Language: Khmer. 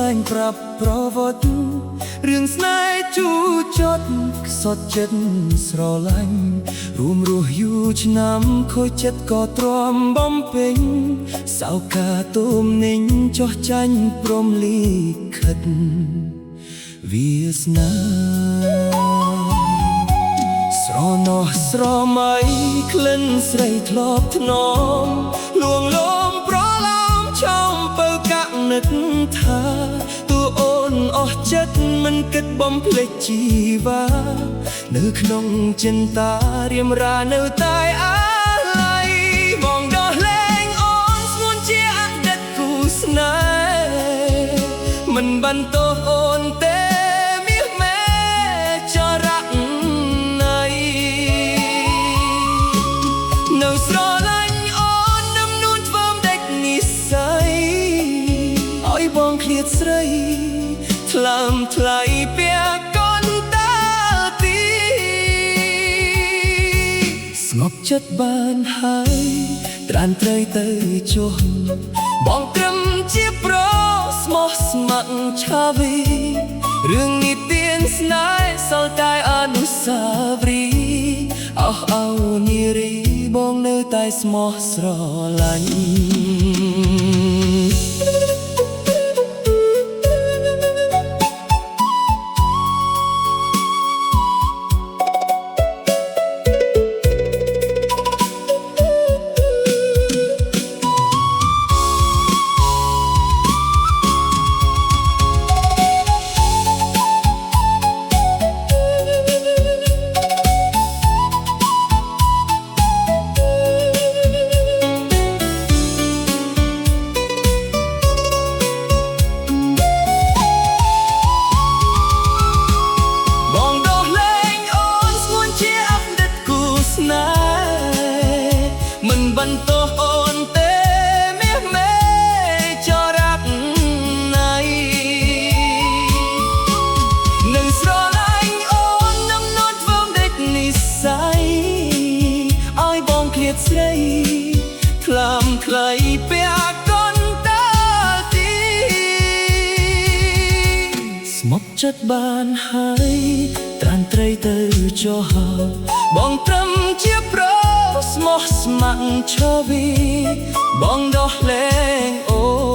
លែងប្រាប់ប្រវត្តិរឿងស្នេហ៍ជូរចត់ខ្សត់ចិត្តស្រឡាញ់រួមរស់យូរឆ្នាំខូចចិត្តក៏ទ្រាំបំពេញសៅកាទុំនិញចោះចាញ់ព្រមលិខិតវាសនាស្រណោះស្រមៃក្លិនស្រីធ្លាប់ធ្នមលួងលោមប្រឡំឆោមពើកាក់នឹកថាតួអូនអស់ចិត្តមិនគិតបំភ្លេចជីវ៉ានៅក្នុងចិន្តារៀមរានៅតែអាឡ័យបងដោះលែងអូនស្ងួនជាអតីតគូស្នេហ៍មិនបន្តអូនទេស្រីថ្លើមថ្លៃពាក់កូនតាទីស្ងប់ចិត្តបានហើយត្រានត្រីទៅចុះបងត្រឹមជាប្រុសស្មោះស្ម័គ្រឆាវីរឿងនិទានស្នេហ៍សល់តែអនុស្សាវរីយ៍អស់អោនារីបងនៅតែស្មោះស្រឡាញ់បន្តអូនទេមាសមេចរាក់ណៃនឹងស្រឡាញ់អូននឹងនន់ធ្វើដេចនិស័យឲ្យបងឃ្លាតស្រីថ្លើមថ្លៃពាក់កូនតាទីស្មប់ចិត្តបានហើយត្រានត្រីទៅចុះបងត្រឹមជាប្រុសស្មោះស្ម័គ្រឈវីបងដោះលែងអូ